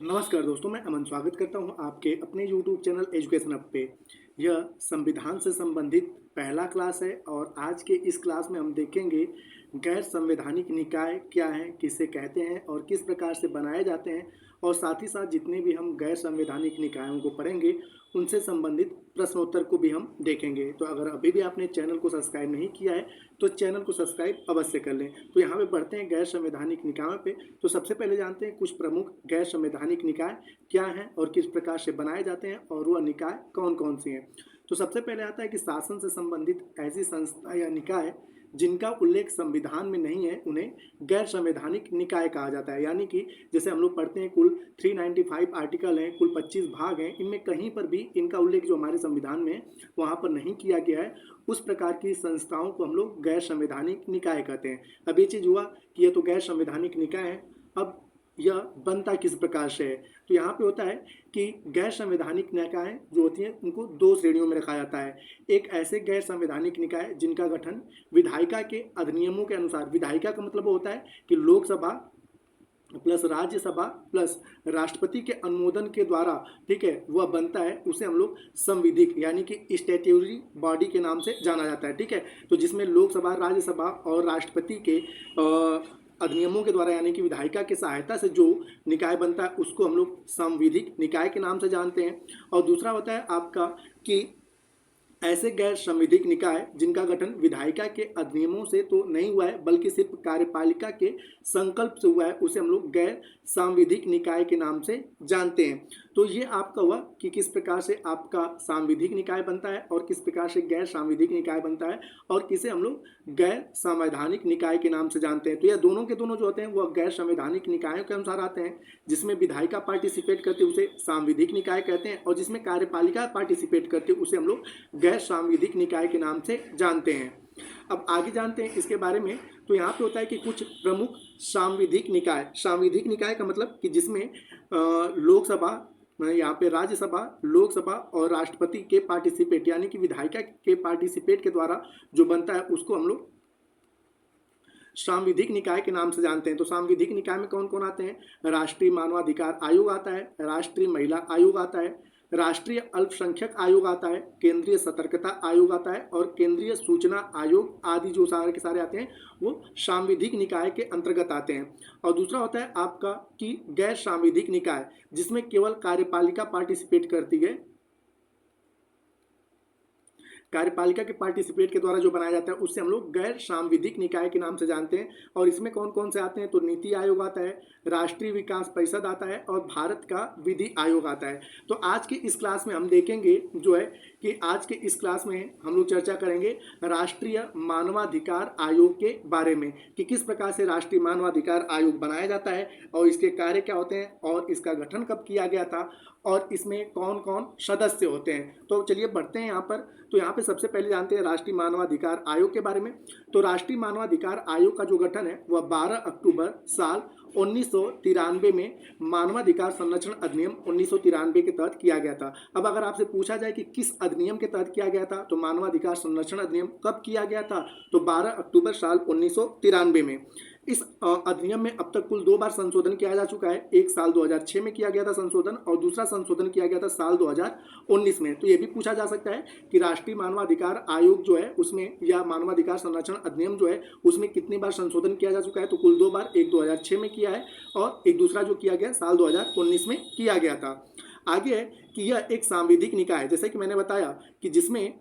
नमस्कार दोस्तों, मैं अमन स्वागत करता हूं आपके अपने YouTube चैनल एजुकेशन अप पे। यह संविधान से संबंधित पहला क्लास है और आज के इस क्लास में हम देखेंगे गैर संवैधानिक निकाय क्या हैं, किसे कहते हैं और किस प्रकार से बनाए जाते हैं और साथ ही साथ जितने भी हम गैर संवैधानिक निकायों को पढ़ेंगे उनसे संबंधित प्रश्नोत्तर को भी हम देखेंगे। तो अगर अभी भी आपने चैनल को सब्सक्राइब नहीं किया है तो चैनल को सब्सक्राइब अवश्य कर लें। तो यहाँ पे बढ़ते हैं गैर संवैधानिक निकायों पे। तो सबसे पहले जानते हैं कुछ प्रमुख गैर संवैधानिक निकाय क्या हैं और किस प्रकार से बनाए जाते हैं और वह निकाय कौन कौन से हैं। तो सबसे पहले आता है कि शासन से संबंधित ऐसी संस्था या निकाय जिनका उल्लेख संविधान में नहीं है उन्हें गैर संवैधानिक निकाय कहा जाता है। यानी कि जैसे हम लोग पढ़ते हैं कुल 395 आर्टिकल हैं, कुल 25 भाग हैं, इनमें कहीं पर भी इनका उल्लेख जो हमारे संविधान में है वहाँ पर नहीं किया गया है, उस प्रकार की संस्थाओं को हम लोग गैर संवैधानिक निकाय कहते हैं। अब ये चीज़ हुआ कि ये तो गैर संवैधानिक निकाय है। अब यह बनता किस प्रकार से है, तो यहाँ पे होता है कि गैर संवैधानिक निकाय जो होती हैं उनको दो श्रेणियों में रखा जाता है। एक ऐसे गैर संवैधानिक निकाय जिनका गठन विधायिका के अधिनियमों के अनुसार, विधायिका का मतलब होता है कि लोकसभा प्लस राज्यसभा प्लस राष्ट्रपति के अनुमोदन के द्वारा, ठीक है, वह बनता है, उसे हम लोग संविधिक यानी कि स्टैट्यूटरी बॉडी के नाम से जाना जाता है। ठीक है, तो जिसमें लोकसभा, राज्यसभा और राष्ट्रपति के अधिनियमों के द्वारा यानी कि विधायिका की सहायता से जो निकाय बनता है उसको हम लोग संविधिक निकाय के नाम से जानते हैं। और दूसरा होता है आपका कि ऐसे गैर संवैधानिक निकाय जिनका गठन विधायिका के अधिनियमों से तो नहीं हुआ है बल्कि सिर्फ कार्यपालिका के संकल्प से हुआ है, उसे हम लोग गैर सांविधिक निकाय के नाम से जानते हैं। तो ये आपका हुआ कि किस प्रकार से आपका सांविधिक निकाय बनता है और किस प्रकार से गैर सांविधिक निकाय बनता है और किसे हम लोग गैर संवैधानिक निकाय के नाम से जानते हैं। तो यह दोनों के दोनों जो होते हैं वह गैर संवैधानिक निकायों के अनुसार आते हैं। जिसमें विधायिका पार्टिसिपेट करते उसे सांविधिक निकाय कहते हैं और जिसमें कार्यपालिका पार्टिसिपेट करते उसे हम लोग गैर सांविधिक निकाय के नाम से जानते हैं। अब आगे जानते हैं इसके बारे में। तो यहाँ पे होता है कि कुछ प्रमुख सांविधिक निकाय, सांविधिक निकाय का मतलब कि जिसमें लोकसभा, यहाँ पे राज्यसभा, लोकसभा और राष्ट्रपति के पार्टिसिपेट यानी कि विधायिका के पार्टिसिपेट के द्वारा जो बनता है उसको हम लोग सांविधिक निकाय के नाम से जानते हैं। तो सांविधिक निकाय में कौन कौन आते हैं? राष्ट्रीय मानवाधिकार आयोग आता है, राष्ट्रीय महिला आयोग आता है, राष्ट्रीय अल्पसंख्यक आयोग आता है, केंद्रीय सतर्कता आयोग आता है और केंद्रीय सूचना आयोग आदि जो सारे के सारे आते हैं वो सांविधिक निकाय के अंतर्गत आते हैं। और दूसरा होता है आपका कि गैर सांविधिक निकाय जिसमें केवल कार्यपालिका पार्टिसिपेट करती है, कार्यपालिका के पार्टिसिपेट के द्वारा जो बनाया जाता है उससे हम लोग गैर सांविधिक निकाय के नाम से जानते हैं। और इसमें कौन कौन से आते हैं? तो नीति आयोग आता है, राष्ट्रीय विकास परिषद आता है और भारत का विधि आयोग आता है। तो आज की इस क्लास में हम देखेंगे जो है कि आज के इस क्लास में हम लोग चर्चा करेंगे राष्ट्रीय मानवाधिकार आयोग के बारे में कि किस प्रकार से राष्ट्रीय मानवाधिकार आयोग बनाया जाता है और इसके कार्य क्या होते हैं और इसका गठन कब किया गया था और इसमें कौन कौन सदस्य होते हैं। तो चलिए बढ़ते हैं यहाँ पर। तो यहाँ पे सबसे पहले जानते हैं राष्ट्रीय मानवाधिकार आयोग के बारे में। तो राष्ट्रीय मानवाधिकार आयोग का जो गठन है वह 12 अक्टूबर साल 1993 में मानवाधिकार संरक्षण अधिनियम 1993 के तहत किया गया था। अब अगर आपसे पूछा जाए कि किस अधिनियम के तहत किया गया था तो मानवाधिकार संरक्षण अधिनियम कब किया गया था? तो 12 अक्टूबर साल 1993 में। इस अधिनियम में अब तक कुल 2 बार संशोधन किया जा चुका है। एक साल 2006 में किया गया था संशोधन और दूसरा संशोधन किया गया था साल 2019 में। तो ये भी पूछा जा सकता है कि राष्ट्रीय मानवाधिकार आयोग जो है उसमें या मानवाधिकार संरक्षण अधिनियम जो है उसमें कितनी बार संशोधन किया जा चुका है? तो कुल 2 बार, एक 2006 में किया है और एक दूसरा जो किया गया साल 2019 में किया गया था। आगे है कि यह एक सांविधिक निकाय है, जैसे कि मैंने बताया कि जिसमें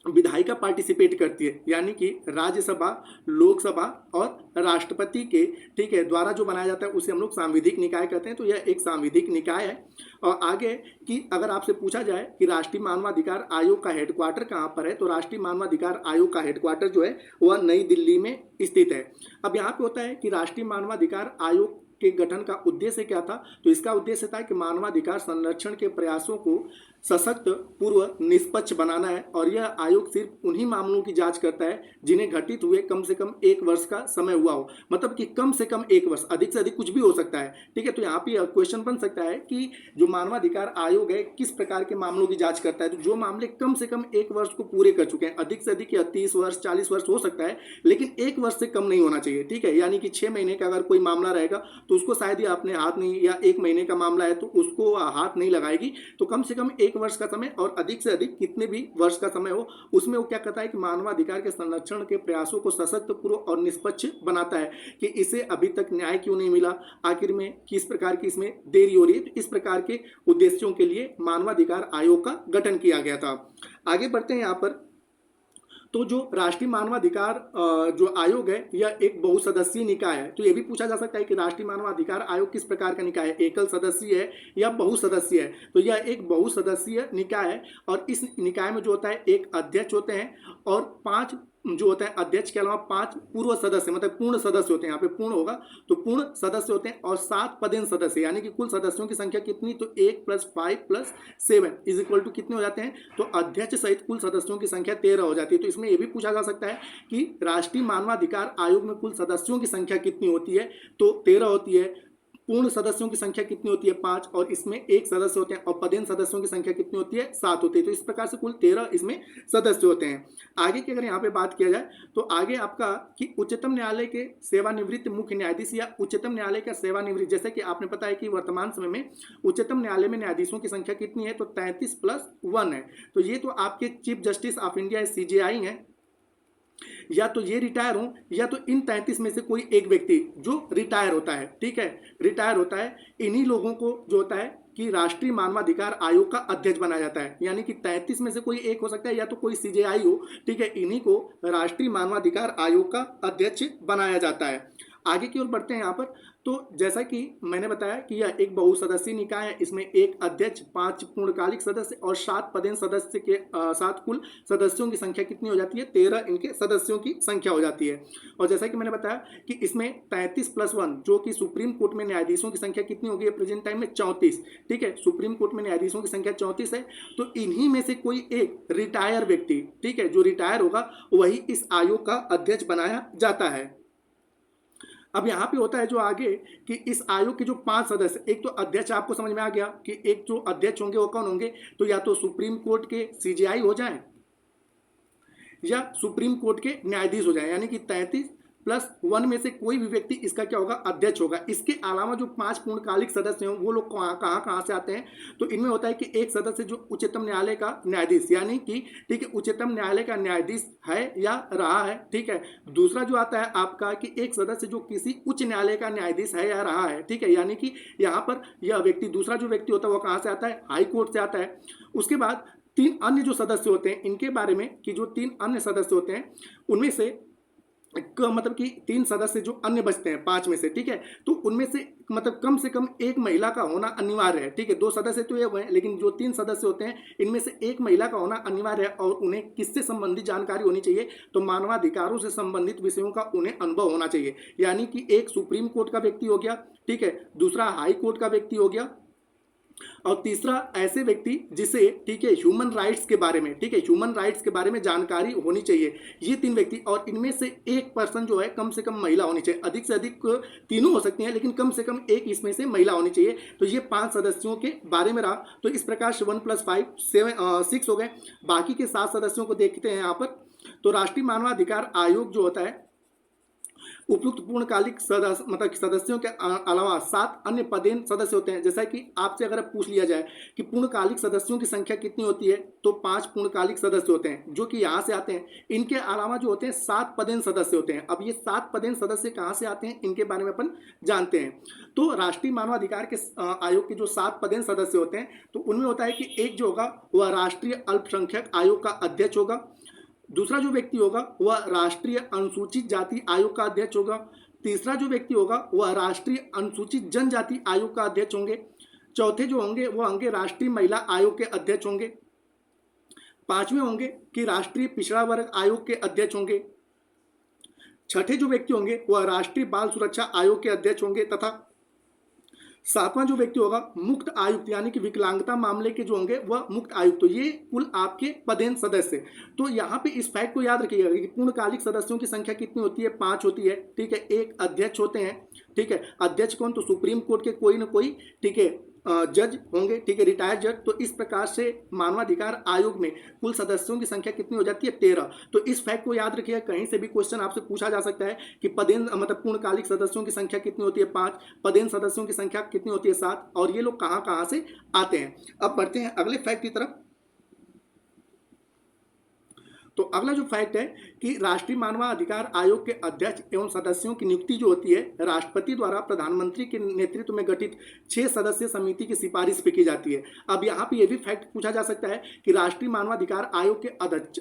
विधायिका पार्टिसिपेट करती है यानी कि राज्यसभा, लोकसभा और राष्ट्रपति के, ठीक है, द्वारा जो बनाया जाता है उसे हम लोग सांविधिक निकाय कहते हैं। तो यह एक सांविधिक निकाय है। और आगे कि अगर आपसे पूछा जाए कि राष्ट्रीय मानवाधिकार आयोग का हेडक्वार्टर कहाँ पर है, तो राष्ट्रीय मानवाधिकार आयोग का हेडक्वार्टर जो है वह नई दिल्ली में स्थित है। अब यहाँ पे होता है कि राष्ट्रीय मानवाधिकार आयोग के गठन का उद्देश्य क्या था? तो इसका उद्देश्य था कि मानवाधिकार संरक्षण के प्रयासों को सशक्त, पूर्व, निष्पक्ष बनाना है और यह आयोग सिर्फ उन्हीं मामलों की जांच करता है जिन्हें घटित हुए कम से कम 1 वर्ष का समय हुआ हो। मतलब कि कम से कम 1 वर्ष, अधिक से अधिक कुछ भी हो सकता है। ठीक है, तो यहाँ पे क्वेश्चन बन सकता है कि जो मानवाधिकार आयोग है किस प्रकार के मामलों की जांच करता है। तो जो मामले कम से कम 1 वर्ष को पूरे कर चुके हैं, अधिक से अधिक या 30 वर्ष 40 वर्ष हो सकता है, लेकिन 1 वर्ष से कम नहीं होना चाहिए। ठीक है, यानी कि 6 महीने का अगर कोई मामला रहेगा तो उसको शायद ही आपने हाथ नहीं, या 1 महीने का मामला है तो उसको हाथ नहीं लगाएगी। तो कम से कम 1 वर्ष का समय और अधिक से अधिक कितने भी वर्ष का समय हो, उसमें वो क्या कहता है कि मानवाधिकार के संरक्षण के प्रयासों को सशक्त, पूर्व और निष्पक्ष बनाता है कि इसे अभी तक न्याय क्यों नहीं मिला, आखिर में किस प्रकार की इसमें देरी हो रही है। तो इस प्रकार के उद्देश्यों के लिए मानवाधिकार आयोग का गठन किया गया था। आगे बढ़ते हैं यहाँ पर। तो जो राष्ट्रीय मानवाधिकार जो आयोग है यह एक बहुसदस्यीय निकाय है। तो यह भी पूछा जा सकता है कि राष्ट्रीय मानवाधिकार आयोग किस प्रकार का निकाय है, एकल सदस्यीय है या बहुसदस्यीय है। तो यह एक बहुसदस्यीय निकाय है और इस निकाय में जो होता है एक अध्यक्ष होते हैं और 5 जो होता है अध्यक्ष के अलावा 5 पूर्व सदस्य, मतलब पूर्ण सदस्य होते हैं। यहाँ पे पूर्ण होगा तो पूर्ण सदस्य होते हैं और 7 पदेन सदस्य, यानी कि कुल सदस्यों की संख्या कितनी, तो 1 + 5 + 7 = कितने हो जाते हैं, तो अध्यक्ष सहित कुल सदस्यों की संख्या 13 हो जाती है। तो इसमें यह भी पूछा जा सकता है कि राष्ट्रीय मानवाधिकार आयोग में कुल सदस्यों की संख्या कितनी होती है, तो 13 होती है। पूर्ण सदस्यों की संख्या कितनी होती है, 5, और इसमें 1 सदस्य होते हैं और पदेन सदस्यों की संख्या कितनी होती है, 7 होती है। तो इस प्रकार से कुल 13 इसमें सदस्य होते हैं। आगे की अगर यहाँ पे बात किया जाए तो आगे आपका कि उच्चतम न्यायालय के सेवानिवृत्त मुख्य न्यायाधीश या उच्चतम न्यायालय का सेवानिवृत्त, जैसे कि आपने पता है कि वर्तमान समय में उच्चतम न्यायालय में न्यायाधीशों की संख्या कितनी है, तो 33 + 1 है। तो ये तो आपके chief justice of India CJI हैं, या तो ये रिटायर हो या तो इन 33 में से कोई एक व्यक्ति जो रिटायर होता है। ठीक है, रिटायर होता है, इन्हीं लोगों को जो होता है कि राष्ट्रीय मानवाधिकार आयोग का अध्यक्ष बनाया जाता है। यानी कि 33 में से कोई एक हो सकता है या तो कोई CJI हो। ठीक है, इन्हीं को राष्ट्रीय मानवाधिकार आयोग का अध्यक्ष बनाया जाता है। आगे की ओर बढ़ते हैं यहाँ पर। तो जैसा कि मैंने बताया कि यह एक बहुसदस्यीय निकाय है, इसमें एक अध्यक्ष, 5 पूर्णकालिक सदस्य और 7 पदेन सदस्य के साथ कुल सदस्यों की संख्या कितनी हो जाती है, 13 इनके सदस्यों की संख्या हो जाती है। और जैसा कि मैंने बताया कि इसमें 33 + 1 जो कि सुप्रीम कोर्ट में न्यायाधीशों की संख्या कितनी होगी प्रेजेंट टाइम में, 34। ठीक है, सुप्रीम कोर्ट में न्यायाधीशों की संख्या 34 है। तो इन्हीं में से कोई एक रिटायर व्यक्ति, ठीक है, जो रिटायर होगा वही इस आयोग का अध्यक्ष बनाया जाता है। अब यहाँ पे होता है जो आगे कि इस आयोग के जो 5 सदस्य, एक तो अध्यक्ष आपको समझ में आ गया कि एक जो अध्यक्ष होंगे वो कौन होंगे, तो या तो सुप्रीम कोर्ट के CJI हो जाए या सुप्रीम कोर्ट के न्यायाधीश हो जाए, यानी कि 33 + 1 में से कोई भी व्यक्ति इसका क्या होगा, अध्यक्ष होगा। इसके अलावा जो 5 पूर्णकालिक सदस्य हैं वो लोग कहाँ से आते हैं, तो इनमें होता है कि एक सदस्य जो उच्चतम न्यायालय का न्यायाधीश, यानी कि ठीक है उच्चतम न्यायालय का न्यायाधीश है या रहा है। ठीक है, दूसरा जो आता है आपका कि एक सदस्य जो किसी उच्च न्यायालय का न्यायाधीश है या रहा है। ठीक है, यानी कि यहाँ पर यह व्यक्ति, दूसरा जो व्यक्ति होता है वो कहाँ से आता है, हाई कोर्ट से आता है। उसके बाद 3 अन्य जो सदस्य होते हैं, इनके बारे में कि जो 3 अन्य सदस्य होते हैं उनमें से मतलब कि 3 सदस्य जो अन्य बचते हैं 5 में से, ठीक है, तो उनमें से मतलब कम से कम एक महिला का होना अनिवार्य है। ठीक है, 2 सदस्य तो ये हुए हैं, लेकिन जो 3 सदस्य होते हैं इनमें से एक महिला का होना अनिवार्य है और उन्हें किससे संबंधित जानकारी होनी चाहिए, तो मानवाधिकारों से संबंधित विषयों का उन्हें अनुभव होना चाहिए। यानी कि एक सुप्रीम कोर्ट का व्यक्ति हो गया, ठीक है, दूसरा हाई कोर्ट का व्यक्ति हो गया और तीसरा ऐसे व्यक्ति जिसे, ठीक है, ह्यूमन राइट्स के बारे में, ठीक है, ह्यूमन राइट्स के बारे में जानकारी होनी चाहिए। ये 3 व्यक्ति, और इनमें से एक पर्सन जो है कम से कम महिला होनी चाहिए। अधिक से अधिक तीनों हो सकती हैं, लेकिन कम से कम एक इसमें से महिला होनी चाहिए। तो ये 5 सदस्यों के बारे में रहा। तो इस प्रकार से 1 + 5 6 हो गए। बाकी के 7 सदस्यों को देखते हैं यहाँ पर। तो राष्ट्रीय मानवाधिकार आयोग जो होता है उपयुक्त पूर्णकालिक सदस्य मतलब सदस्यों के अलावा 7 अन्य पदेन सदस्य होते हैं। जैसा कि आपसे अगर पूछ लिया जाए कि पूर्णकालिक सदस्यों की संख्या कितनी होती है, तो 5 पूर्णकालिक सदस्य होते हैं जो कि यहाँ से आते हैं। इनके अलावा जो होते हैं 7 पदेन सदस्य होते हैं। अब ये 7 पदेन सदस्य कहाँ से आते हैं, इनके बारे में अपन जानते हैं। तो राष्ट्रीय मानवाधिकार के आयोग के जो 7 पदेन सदस्य होते हैं, तो उनमें होता है कि एक जो होगा वह राष्ट्रीय अल्पसंख्यक आयोग का अध्यक्ष होगा। दूसरा जो व्यक्ति होगा वह राष्ट्रीय अनुसूचित जाति आयोग का अध्यक्ष होगा। तीसरा जो व्यक्ति होगा वह राष्ट्रीय अनुसूचित जनजाति आयोग का अध्यक्ष होंगे। चौथे जो होंगे वह होंगे राष्ट्रीय महिला आयोग के अध्यक्ष होंगे। 5वें होंगे कि राष्ट्रीय पिछड़ा वर्ग आयोग के अध्यक्ष होंगे। छठे जो व्यक्ति होंगे वह राष्ट्रीय बाल सुरक्षा आयोग के अध्यक्ष होंगे तथा सातवां जो व्यक्ति होगा मुक्त आयुक्त, यानी कि विकलांगता मामले के जो होंगे वह मुक्त आयुक्त। तो ये कुल आपके पदेन सदस्य। तो यहाँ पे इस फैक्ट को याद रखिएगा कि पूर्णकालिक सदस्यों की संख्या कितनी होती है, 5 होती है। ठीक है, एक अध्यक्ष होते हैं। ठीक है, अध्यक्ष कौन, तो सुप्रीम कोर्ट के कोई ना कोई, ठीक है, जज होंगे। ठीक है, रिटायर्ड जज। तो इस प्रकार से मानवाधिकार आयोग में कुल सदस्यों की संख्या कितनी हो जाती है, 13। तो इस फैक्ट को याद रखिएगा, कहीं से भी क्वेश्चन आपसे पूछा जा सकता है कि पदेन मतलब पूर्णकालिक सदस्यों की संख्या कितनी होती है, 5, पदेन सदस्यों की संख्या कितनी होती है, 7, और ये लोग कहाँ कहाँ से आते हैं। अब बढ़ते हैं अगले फैक्ट की तरफ। तो अगला जो फैक्ट है कि राष्ट्रीय मानवाधिकार आयोग के अध्यक्ष एवं सदस्यों की नियुक्ति जो होती है राष्ट्रपति द्वारा प्रधानमंत्री के नेतृत्व में गठित 6 सदस्यीय समिति की सिफारिश पे की जाती है। अब यहाँ पे ये भी फैक्ट पूछा जा सकता है कि राष्ट्रीय मानवाधिकार आयोग के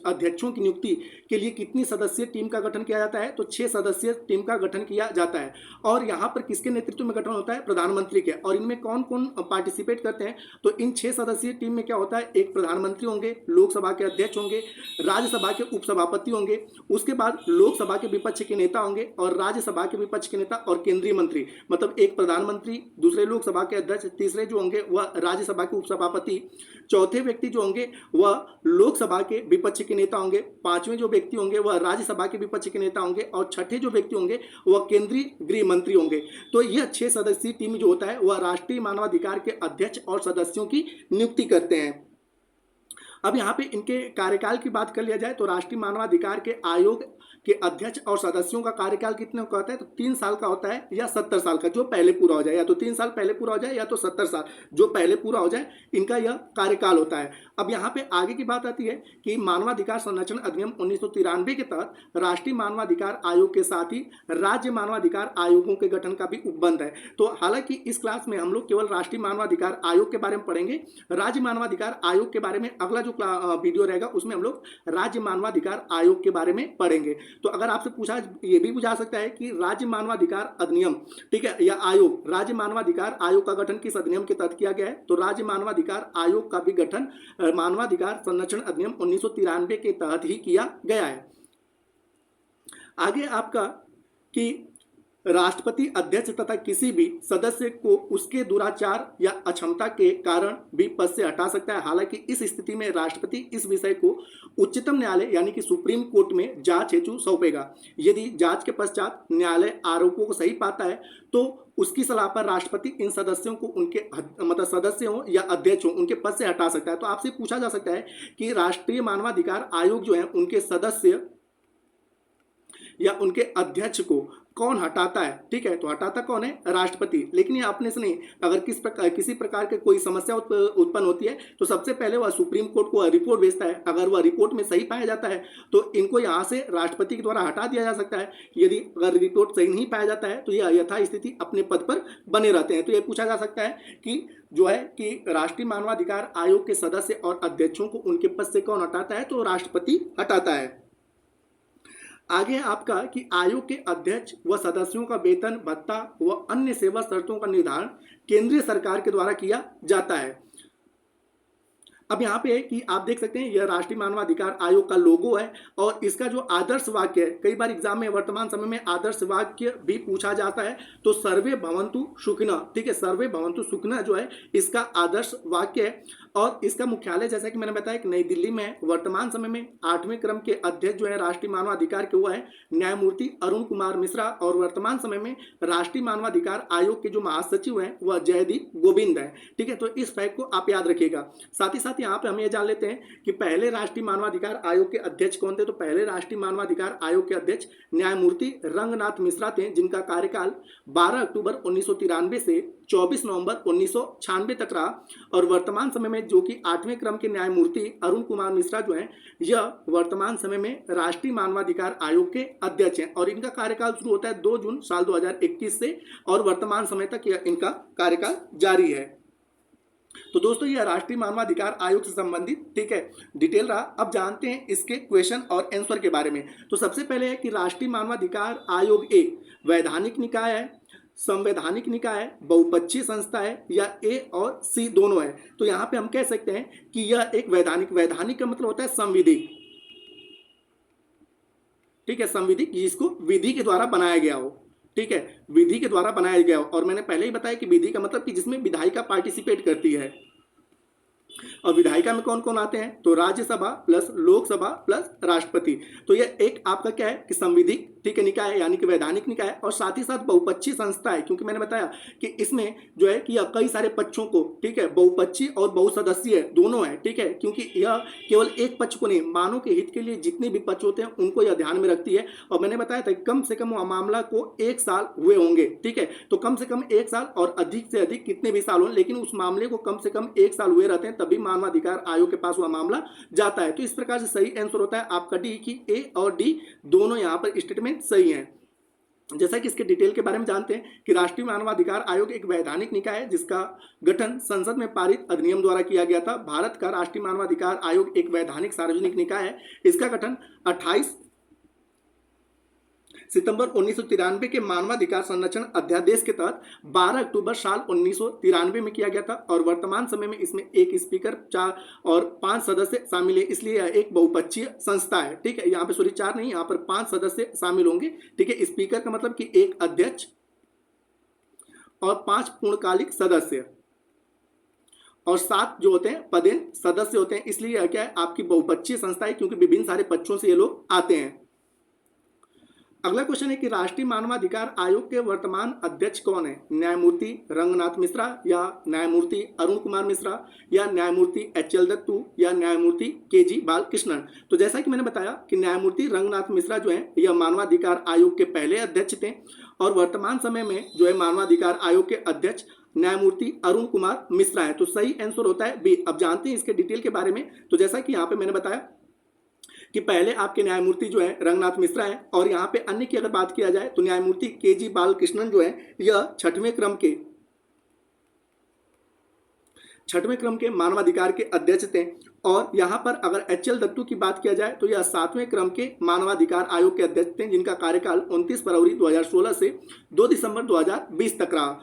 अध्यक्षों की नियुक्ति के लिए कितनी सदस्यीय टीम का गठन किया जाता है, तो 6 सदस्यीय टीम का गठन किया जाता है। और यहाँ पर किसके नेतृत्व में गठन होता है, प्रधानमंत्री के। और इनमें कौन कौन पार्टिसिपेट करते हैं, तो इन 6 सदस्यीय टीम में क्या होता है, एक प्रधानमंत्री होंगे, लोकसभा के अध्यक्ष होंगे, राज्यसभा के उपसभापति होंगे, उसके बाद लोकसभा के विपक्ष के नेता होंगे और राज्यसभा के विपक्ष के नेता और केंद्रीय मंत्री। मतलब एक प्रधानमंत्री, दूसरे लोकसभा के अध्यक्ष, तीसरे जो होंगे वह राज्यसभा के उपसभापति, चौथे व्यक्ति जो होंगे वह लोकसभा के विपक्ष के नेता होंगे, पांचवें जो व्यक्ति होंगे वह राज्यसभा के विपक्ष के नेता होंगे और छठे जो व्यक्ति होंगे वह केंद्रीय गृह मंत्री होंगे। तो यह 6 सदस्यीय टीम जो होता है वह राष्ट्रीय मानवाधिकार के अध्यक्ष और सदस्यों की नियुक्ति करते हैं। अब यहाँ पे इनके कार्यकाल की बात कर लिया जाए तो राष्ट्रीय मानवाधिकार के आयोग के अध्यक्ष और सदस्यों का कार्यकाल कितने का होता है, तो 3 साल का होता है या 70 साल का, जो पहले पूरा हो जाए, या तो 3 साल पहले पूरा हो जाए या तो 70 साल जो पहले पूरा हो जाए, इनका यह कार्यकाल होता है। अब यहाँ पे आगे की बात आती है कि मानवाधिकार संरक्षण अधिनियम 1993 के तहत राष्ट्रीय मानवाधिकार आयोग के साथ ही राज्य मानवाधिकार आयोगों के गठन का भी उपबंध है। तो हालांकि इस क्लास में हम लोग केवल राष्ट्रीय मानवाधिकार आयोग के बारे में पढ़ेंगे, राज्य मानवाधिकार आयोग के बारे में अगला जो वीडियो रहेगा उसमें हम लोग राज्य मानवाधिकार आयोग के बारे में पढ़ेंगे। तो अगर आपसे पूछा, ये भी पूछा सकता है कि राज्य मानवाधिकार अधिनियम, ठीक है, या आयोग, राज्य मानवाधिकार आयोग का गठन किस अधिनियम के तहत किया गया है, तो राज्य मानवाधिकार आयोग का भी गठन मानवाधिकार संरक्षण अधिनियम 1993 के तहत ही किया गया है। आगे आपका कि राष्ट्रपति अध्यक्ष तथा किसी भी सदस्य को उसके दुराचार या अक्षमता के कारण भी पद से हटा सकता है। हालांकि इस स्थिति में राष्ट्रपति इस विषय को उच्चतम न्यायालय यानी कि सुप्रीम कोर्ट में जांच हेतु सौंपेगा। यदि जांच के पश्चात न्यायालय आरोपों को सही पाता है तो उसकी सलाह पर राष्ट्रपति इन सदस्यों को उनके मतलब सदस्य हो या अध्यक्ष हो उनके पद से हटा सकता है। तो आपसे पूछा जा सकता है कि राष्ट्रीय मानवाधिकार आयोग जो है उनके सदस्य या उनके अध्यक्ष को कौन हटाता है, ठीक है, तो हटाता कौन है, राष्ट्रपति। लेकिन ये अपने से नहीं, अगर किसी प्रकार के कोई समस्या उत्पन्न होती है तो सबसे पहले वह सुप्रीम कोर्ट को रिपोर्ट भेजता है। अगर वह रिपोर्ट में सही पाया जाता है तो इनको यहाँ से राष्ट्रपति के द्वारा हटा दिया जा सकता है। यदि अगर रिपोर्ट सही नहीं पाया जाता है तो यह यथास्थिति अपने पद पर बने रहते हैं। तो ये पूछा जा सकता है कि जो है कि राष्ट्रीय मानवाधिकार आयोग के सदस्य और अध्यक्षों को उनके पद से कौन हटाता है, तो राष्ट्रपति हटाता है। आगे आपका कि आयोग के अध्यक्ष व सदस्यों का वेतन भत्ता व अन्य सेवा शर्तों का निर्धारण केंद्रीय सरकार के द्वारा किया जाता है। अब यहाँ पे कि आप देख सकते हैं यह राष्ट्रीय मानवाधिकार आयोग का लोगो है और इसका जो आदर्श वाक्य है, कई बार एग्जाम में वर्तमान समय में आदर्श वाक्य भी पूछा जाता है, तो सर्वे भवन्तु सुखिनः, ठीक है, सर्वे भवन्तु सुखिनः जो है इसका आदर्श वाक्य है। और इसका मुख्यालय जैसा कि मैंने बताया कि नई दिल्ली में है। वर्तमान समय में 8वें क्रम के अध्यक्ष जो है राष्ट्रीय मानवाधिकार के वो है न्यायमूर्ति अरुण कुमार मिश्रा और वर्तमान समय में राष्ट्रीय मानवाधिकार आयोग के जो महासचिव हैं वह जयदीप गोविंद है। ठीक है, तो इस फैक्ट को आप याद रखिएगा। साथ ही साथ यहाँ पे हम ये जान लेते हैं कि पहले राष्ट्रीय मानवाधिकार आयोग के अध्यक्ष कौन थे। तो पहले राष्ट्रीय मानवाधिकार आयोग के अध्यक्ष न्यायमूर्ति रंगनाथ मिश्रा थे, जिनका कार्यकाल 12 अक्टूबर 1993 से 24 नवंबर 1996 तक रहा। और वर्तमान समय में जो कि 8वें क्रम के न्यायमूर्ति अरुण कुमार मिश्रा जो हैं, यह वर्तमान समय में राष्ट्रीय मानवाधिकार आयोग के अध्यक्ष हैं और इनका कार्यकाल शुरू होता है 2 जून साल 2021 से और वर्तमान समय तक इनका कार्यकाल जारी है। तो दोस्तों यह राष्ट्रीय मानवाधिकार आयोग से संबंधित, ठीक है, डिटेल रहा। अब जानते हैं इसके क्वेश्चन और आंसर के बारे में। तो सबसे पहले है कि राष्ट्रीय मानवाधिकार आयोग एक वैधानिक निकाय है, संवैधानिक निकाय है, बहुपक्षीय संस्था है या ए और सी दोनों है। तो यहाँ पे हम कह सकते हैं कि यह एक वैधानिक का मतलब होता है संविधिक, ठीक है, संविधिक जिसको विधि के द्वारा बनाया गया हो। ठीक है, विधि के द्वारा बनाया गया हो। और मैंने पहले ही बताया कि विधि का मतलब कि जिसमें विधायिका पार्टिसिपेट करती है। और विधायिका में कौन कौन आते हैं, तो राज्यसभा प्लस लोकसभा प्लस राष्ट्रपति। तो ये एक आपका क्या है कि संविधिक, ठीक है, निकाय है, यानी कि वैधानिक निकाय है, और साथ ही साथ बहुपक्षीय संस्था है, क्योंकि मैंने बताया कि इसमें जो है कि यह कई सारे पक्षों को, ठीक है, बहुपक्षीय और बहुसदस्यीय दोनों है, ठीक है, क्योंकि यह केवल एक पक्ष को नहीं, मानव के हित के लिए जितने भी पक्ष होते हैं उनको यह ध्यान में रखती है। और मैंने बताया था कम से कम मामला को 1 साल हुए होंगे, ठीक है, तो कम से कम 1 साल और अधिक से अधिक कितने भी साल हो, लेकिन उस मामले को कम से कम 1 साल हुए रहते हैं, तभी मानवाधिकार आयोग के पास वह मामला जाता है। तो इस प्रकार से सही आंसर होता है आपका डी, कि ए और डी दोनों यहां पर स्टेटमेंट सही हैं। जैसा कि इसके डिटेल के बारे में जानते हैं कि राष्ट्रीय मानवाधिकार आयोग एक वैधानिक निकाय है जिसका गठन संसद में पारित अधिनियम द्वारा किया गया था। भारत का राष्ट्रीय मानवाधिकार आयोग एक वैधानिक सार्वजनिक निकाय है। इसका गठन 28 सितंबर 1993 के मानवाधिकार संरक्षण अध्यादेश के तहत 12 अक्टूबर साल 1993 में किया गया था। और वर्तमान समय में इसमें एक स्पीकर, 4 और 5 सदस्य शामिल है, इसलिए यह एक बहुपक्षीय संस्था है, ठीक है। यहाँ पे सॉरी 4 नहीं, यहाँ पर 5 सदस्य शामिल होंगे, ठीक है। स्पीकर का मतलब कि एक अध्यक्ष और 5 पूर्णकालिक सदस्य और 7 जो होते हैं पदेन सदस्य होते हैं, इसलिए यह क्या है आपकी बहुपक्षीय संस्था है, क्योंकि विभिन्न सारे पक्षों से ये लोग आते हैं। अगला क्वेश्चन है कि राष्ट्रीय मानवाधिकार आयोग के वर्तमान अध्यक्ष कौन है, न्यायमूर्ति रंगनाथ मिश्रा या न्यायमूर्ति अरुण कुमार मिश्रा या न्यायमूर्ति एच.एल. दत्तू या न्यायमूर्ति के.जी. बालकृष्णन। तो जैसा कि मैंने बताया कि न्यायमूर्ति रंगनाथ मिश्रा जो है यह मानवाधिकार आयोग के पहले अध्यक्ष थे, और वर्तमान समय में जो है मानवाधिकार आयोग के अध्यक्ष न्यायमूर्ति अरुण कुमार मिश्रा है। तो सही आंसर होता है बी। अब जानते हैं इसके डिटेल के बारे में। तो जैसा कि यहाँ पे मैंने बताया कि पहले आपके न्यायमूर्ति जो है रंगनाथ मिश्रा है, और यहाँ पे अन्य की अगर बात किया जाए तो न्यायमूर्ति के.जी. बालकृष्णन जो है यह छठवें क्रम के मानवाधिकार के अध्यक्ष थे। और यहाँ पर अगर एच.एल. दत्तू की बात किया जाए तो यह 7वें क्रम के मानवाधिकार आयोग के अध्यक्ष थे, जिनका कार्यकाल 29 फरवरी 2016 से 2 दिसंबर 2020 तक रहा।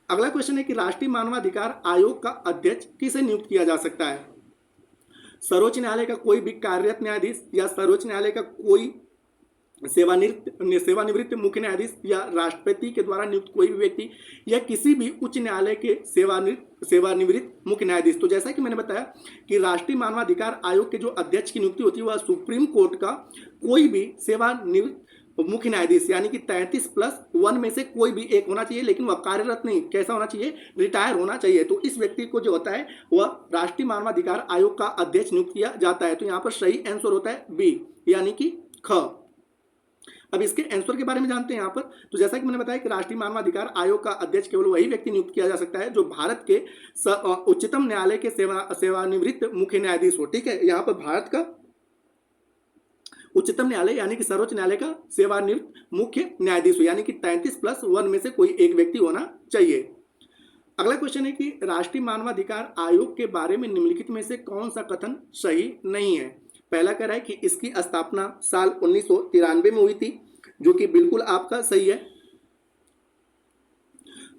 अगला क्वेश्चन है कि राष्ट्रीय मानवाधिकार आयोग का अध्यक्ष किसे नियुक्त किया जा सकता है, सर्वोच्च न्यायालय का कोई भी कार्यरत न्यायाधीश या सर्वोच्च न्यायालय का कोई सेवानिवृत्त मुख्य न्यायाधीश या राष्ट्रपति के द्वारा नियुक्त कोई भी व्यक्ति या किसी भी उच्च न्यायालय के सेवानिवृत्त मुख्य न्यायाधीश। तो जैसा कि मैंने बताया कि राष्ट्रीय मानवाधिकार आयोग के जो अध्यक्ष की नियुक्ति होती है वह सुप्रीम कोर्ट का कोई भी सेवानिवृत्त मुख्य न्यायाधीश यानी कि 33+1 में से कोई भी एक होना चाहिए, लेकिन वह कार्यरत नहीं, कैसा होना चाहिए, रिटायर होना चाहिए। तो इस व्यक्ति को जो होता है वह राष्ट्रीय मानवाधिकार आयोग का अध्यक्ष नियुक्त किया जाता है। तो यहाँ पर सही आंसर होता है बी, यानी कि ख। अब इसके आंसर के बारे में जानते हैं यहाँ पर। तो जैसा कि मैंने बताया कि राष्ट्रीय मानवाधिकार आयोग का अध्यक्ष केवल वही व्यक्ति नियुक्त किया जा सकता है जो भारत के उच्चतम न्यायालय के सेवानिवृत्त मुख्य न्यायाधीश हो, ठीक है। यहाँ पर भारत का उच्चतम न्यायालय यानी कि सर्वोच्च न्यायालय का सेवानिवृत्त मुख्य न्यायाधीश हो, यानी कि 33+1 में से कोई एक व्यक्ति होना चाहिए। अगला क्वेश्चन है कि राष्ट्रीय मानवाधिकार आयोग के बारे में निम्नलिखित में से कौन सा कथन सही नहीं है। पहला कह रहा है कि इसकी स्थापना साल 1993 में हुई थी, जो कि बिल्कुल आपका सही है।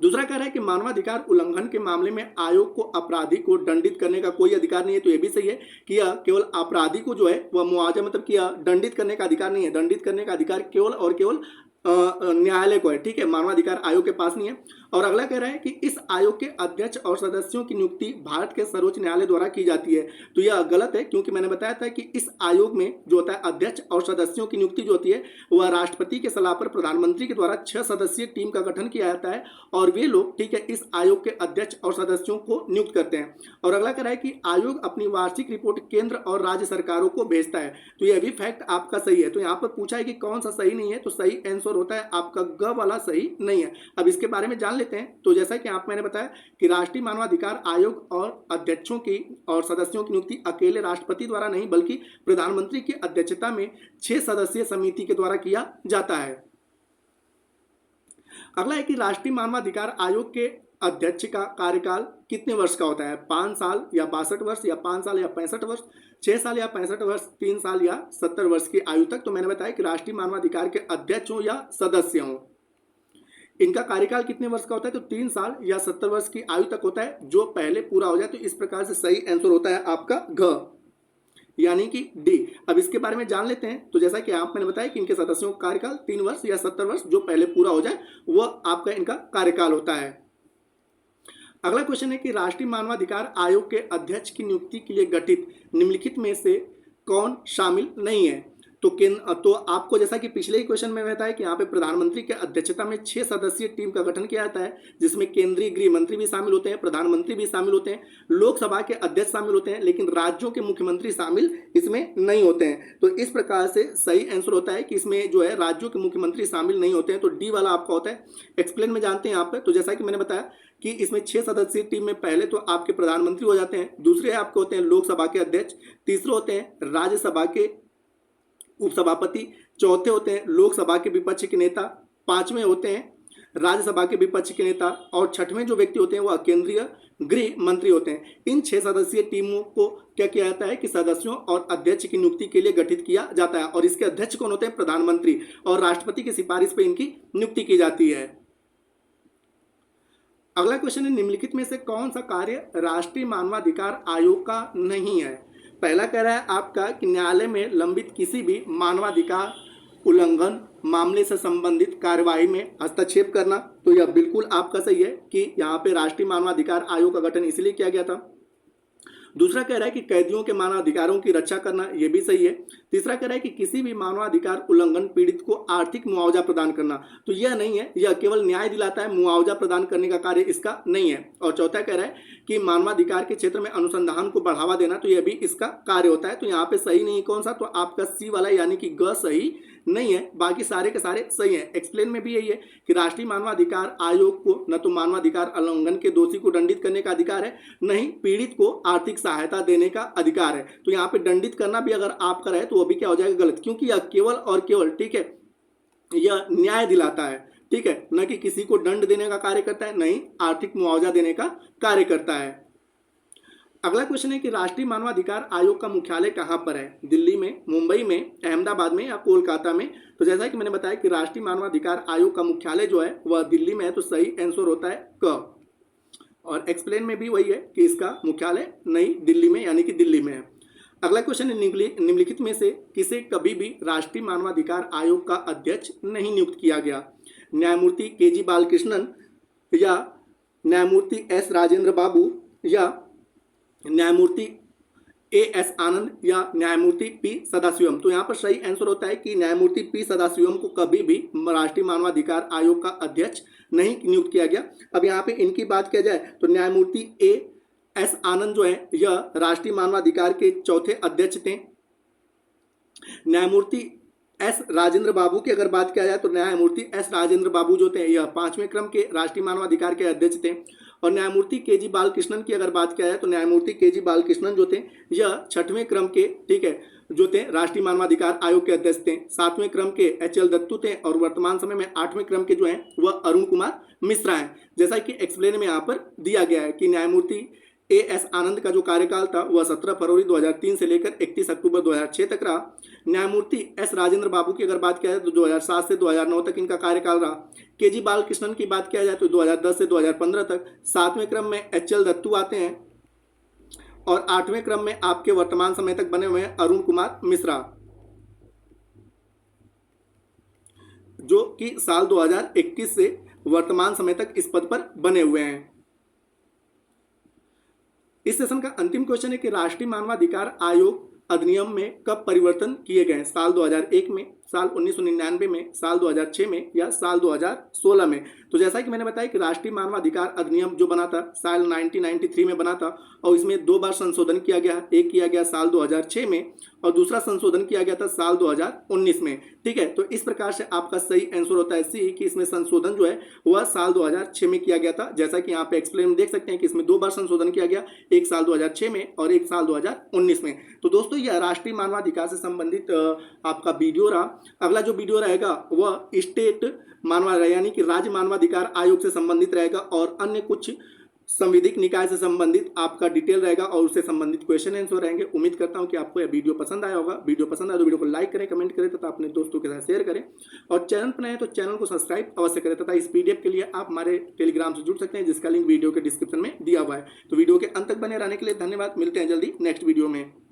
दूसरा कह रहा है कि मानवाधिकार उल्लंघन के मामले में आयोग को अपराधी को दंडित करने का कोई अधिकार नहीं है। तो यह भी सही है कि यह केवल अपराधी को जो है वह मुआवजा मतलब कि दंडित करने का अधिकार नहीं है। दंडित करने का अधिकार केवल और केवल न्यायालय को है, ठीक है, मानवाधिकार आयोग के पास नहीं है। और अगला कह रहा है कि इस आयोग के अध्यक्ष और सदस्यों की नियुक्ति भारत के सर्वोच्च न्यायालय द्वारा की जाती है। तो यह गलत है, क्योंकि मैंने बताया था कि इस आयोग में जो होता है अध्यक्ष और सदस्यों की नियुक्ति जो होती है वह राष्ट्रपति के सलाह पर प्रधानमंत्री के द्वारा 6 सदस्यीय टीम का गठन किया जाता है, और वे लोग, ठीक है, इस आयोग के अध्यक्ष और सदस्यों को नियुक्त करते हैं। और अगला कह रहा है कि आयोग अपनी वार्षिक रिपोर्ट केंद्र और राज्य सरकारों को भेजता है। तो यह भी फैक्ट आपका सही है। तो यहाँ पर पूछा है कि कौन सा सही नहीं है, तो सही आंसर होता है आपका ग वाला सही नहीं है। अब इसके बारे में जान लेते हैं। तो जैसा कि मैंने बताया कि राष्ट्रीय मानवाधिकार आयोग और अध्यक्षों की और सदस्यों की नियुक्ति अकेले राष्ट्रपति द्वारा नहीं बल्कि प्रधानमंत्री की अध्यक्षता में 6 सदस्यीय समिति के द्वारा किया जाता है। अगला है कि राष्ट्रीय मानवाधिकार आयोग के अध्यक्ष का कार्यकाल कितने वर्ष का होता है, 5 साल या 62 वर्ष या 5 साल या 65 वर्ष, 6 साल या 65 वर्ष, 3 साल या 70 वर्ष की आयु तक। तो मैंने बताया कि राष्ट्रीय मानवाधिकार के अध्यक्ष हो या सदस्य हो, इनका कार्यकाल कितने वर्ष का होता है, तो 3 साल या 70 वर्ष की आयु तक होता है, जो पहले पूरा हो जाए। तो इस प्रकार से सही आंसर होता है आपका घ। यानी कि डी। अब इसके बारे में जान लेते हैं। तो जैसा कि आप मैंने बताया कि इनके सदस्यों का कार्यकाल 3 वर्ष या 70 वर्ष, जो पहले पूरा हो जाए वह आपका इनका कार्यकाल होता है। अगला क्वेश्चन है कि राष्ट्रीय मानवाधिकार आयोग के अध्यक्ष की नियुक्ति के लिए गठित निम्नलिखित में से कौन शामिल नहीं है? तो आपको जैसा कि पिछले ही क्वेश्चन में बताया कि यहाँ पे प्रधानमंत्री के अध्यक्षता में 6 सदस्यीय टीम का गठन किया जाता है, जिसमें केंद्रीय गृह मंत्री भी शामिल होते हैं, प्रधानमंत्री भी शामिल होते हैं, लोकसभा के अध्यक्ष शामिल होते हैं, लेकिन राज्यों के मुख्यमंत्री शामिल इसमें नहीं होते हैं। तो इस प्रकार से सही आंसर होता है कि इसमें जो है राज्यों के मुख्यमंत्री शामिल नहीं होते हैं। तो डी वाला आपका होता है। एक्सप्लेन में जानते हैं यहाँ पे। तो जैसा कि मैंने बताया कि इसमें 6 सदस्यीय टीम में पहले तो आपके प्रधानमंत्री हो जाते हैं, दूसरे आपके होते हैं लोकसभा के अध्यक्ष, तीसरे होते हैं राज्यसभा के उपसभापति, चौथे होते हैं लोकसभा के विपक्ष के नेता, पांचवें होते हैं राज्यसभा के विपक्ष के नेता, और छठवें जो व्यक्ति होते हैं वह केंद्रीय गृह मंत्री होते हैं। इन 6 सदस्यीय टीमों को क्या किया जाता है कि सदस्यों और अध्यक्ष की नियुक्ति के लिए गठित किया जाता है, और इसके अध्यक्ष कौन होते हैं? प्रधानमंत्री, और राष्ट्रपति की सिफारिश पर इनकी नियुक्ति की जाती है। अगला क्वेश्चन है निम्नलिखित में से कौन सा कार्य राष्ट्रीय मानवाधिकार आयोग का नहीं है? पहला कह रहा है आपका कि न्यायालय में लंबित किसी भी मानवाधिकार उल्लंघन मामले से संबंधित कार्यवाही में हस्तक्षेप करना। तो यह बिल्कुल आपका सही है कि यहाँ पे राष्ट्रीय मानवाधिकार आयोग का गठन इसलिए किया गया था। दूसरा कह रहा है कि कैदियों के मानवाधिकारों की रक्षा करना, यह भी सही है। तीसरा कह रहा है कि किसी भी मानवाधिकार उल्लंघन पीड़ित को आर्थिक मुआवजा प्रदान करना, तो यह नहीं है, यह केवल न्याय दिलाता है, मुआवजा प्रदान करने का कार्य इसका नहीं है। और चौथा कह रहा है कि मानवाधिकार के क्षेत्र में अनुसंधान को बढ़ावा देना, तो यह भी इसका कार्य होता है। तो यहाँ पे सही नहीं कौन सा? तो आपका सी वाला यानी कि ग सही नहीं है, बाकी सारे के सारे सही हैं। एक्सप्लेन में भी यही है कि राष्ट्रीय मानवाधिकार आयोग को न तो मानवाधिकार उल्लंघन के दोषी को दंडित करने का अधिकार है, नहीं पीड़ित को आर्थिक सहायता देने का अधिकार है। तो यहाँ पे दंडित करना भी अगर आपका रहे तो वो भी क्या हो जाएगा? गलत, क्योंकि यह केवल और केवल, ठीक है, यह न्याय दिलाता है, ठीक है, न कि किसी को दंड देने का कार्य करता है, नहीं आर्थिक मुआवजा देने का कार्य करता है। अगला क्वेश्चन है कि राष्ट्रीय मानवाधिकार आयोग का मुख्यालय कहाँ पर है? दिल्ली में, मुंबई में, अहमदाबाद में या कोलकाता में? तो जैसा कि मैंने बताया कि राष्ट्रीय मानवाधिकार आयोग का मुख्यालय जो है वह दिल्ली में है, तो सही आंसर होता है क। और एक्सप्लेन में भी वही है कि इसका मुख्यालय नई दिल्ली में यानी कि दिल्ली में है। अगला क्वेश्चन है निम्नलिखित में से किसे कभी भी राष्ट्रीय मानवाधिकार आयोग का अध्यक्ष नहीं नियुक्त किया गया? न्यायमूर्ति के.जी. बालकृष्णन, या न्यायमूर्ति एस. राजेंद्र बाबू, या न्यायमूर्ति ए.एस. आनंद, या न्यायमूर्ति पी. सदाशिवम? तो यहाँ पर सही आंसर होता है कि न्यायमूर्ति पी. सदाशिवम को कभी भी राष्ट्रीय मानवाधिकार आयोग का अध्यक्ष नहीं नियुक्त किया गया। अब यहाँ पे इनकी बात किया जाए तो न्यायमूर्ति ए.एस. आनंद जो है यह राष्ट्रीय मानवाधिकार के चौथे अध्यक्ष थे। न्यायमूर्ति एस. राजेंद्र बाबू की अगर बात किया जाए तो न्यायमूर्ति एस. राजेंद्र बाबू जो थे यह 5वें क्रम के राष्ट्रीय मानवाधिकार के अध्यक्ष थे। और न्यायमूर्ति के.जी. बालकृष्णन की अगर बात किया जाए तो न्यायमूर्ति के.जी. बालकृष्णन जो थे यह 6वें क्रम के, ठीक है, जो थे राष्ट्रीय मानवाधिकार आयोग के अध्यक्ष थे। 7वें क्रम के एच.एल. दत्तू थे, और वर्तमान समय में 8वें क्रम के जो हैं वह अरुण कुमार मिश्रा हैं। जैसा कि एक्सप्लेन में यहाँ पर दिया गया है कि न्यायमूर्ति ए.एस. आनंद का जो कार्यकाल था वह 17 फरवरी 2003 से लेकर 31 अक्टूबर 2006 तक रहा। न्यायमूर्ति एस. राजेंद्र बाबू की अगर बात किया जाए तो 2007 से 2009 तक इनका कार्यकाल रहा। के.जी. बालकृष्णन की बात किया जाए तो 2010 से 2015 तक। 7वें क्रम में एच.एल. दत्तू आते हैं, और 8वें क्रम में आपके वर्तमान समय तक बने हुए हैं अरुण कुमार मिश्रा, जो कि साल 2021 से वर्तमान समय तक इस पद पर बने हुए हैं। इस सेशन का अंतिम क्वेश्चन है कि राष्ट्रीय मानवाधिकार आयोग अधिनियम में कब परिवर्तन किए गए? साल 2001 में, साल 1999 में, साल 2006 में, या साल 2016 में? तो जैसा कि मैंने बताया कि राष्ट्रीय मानवाधिकार अधिनियम जो बना था साल 1993 में बना था, और इसमें 2 बार संशोधन किया गया। एक किया गया साल 2006 में, और दूसरा संशोधन किया गया था साल 2019 में, ठीक है। तो इस प्रकार से आपका सही आंसर होता है सी, कि इसमें संशोधन जो है वह साल 2006 में किया गया था। जैसा कि यहाँ पे एक्सप्लेन में देख सकते हैं कि इसमें 2 बार संशोधन किया गया, एक साल 2006 में और एक साल 2019 में। तो दोस्तों यह राष्ट्रीय मानवाधिकार से संबंधित आपका वीडियो रहा। अगला जो वीडियो रहेगा वह स्टेट मानवाधिकार यानी कि राज्य मानवाधिकार आयोग से संबंधित रहेगा, और अन्य कुछ संविधिक निकाय से संबंधित आपका डिटेल रहेगा, और उससे संबंधित क्वेश्चन आंसर रहेंगे। उम्मीद करता हूं कि आपको यह वीडियो पसंद आया होगा। वीडियो पसंद आया तो वीडियो को लाइक करें, कमेंट करें तथा अपने दोस्तों के साथ शेयर करें, और चैनल पर नए हैं तो चैनल को सब्सक्राइब अवश्य करें, तथा इस पीडीएफ के लिए आप हमारे टेलीग्राम से जुड़ सकते हैं, जिसका लिंक वीडियो के डिस्क्रिप्शन में दिया हुआ है। तो वीडियो के अंत तक बने रहने के लिए धन्यवाद। मिलते हैं जल्दी नेक्स्ट वीडियो में।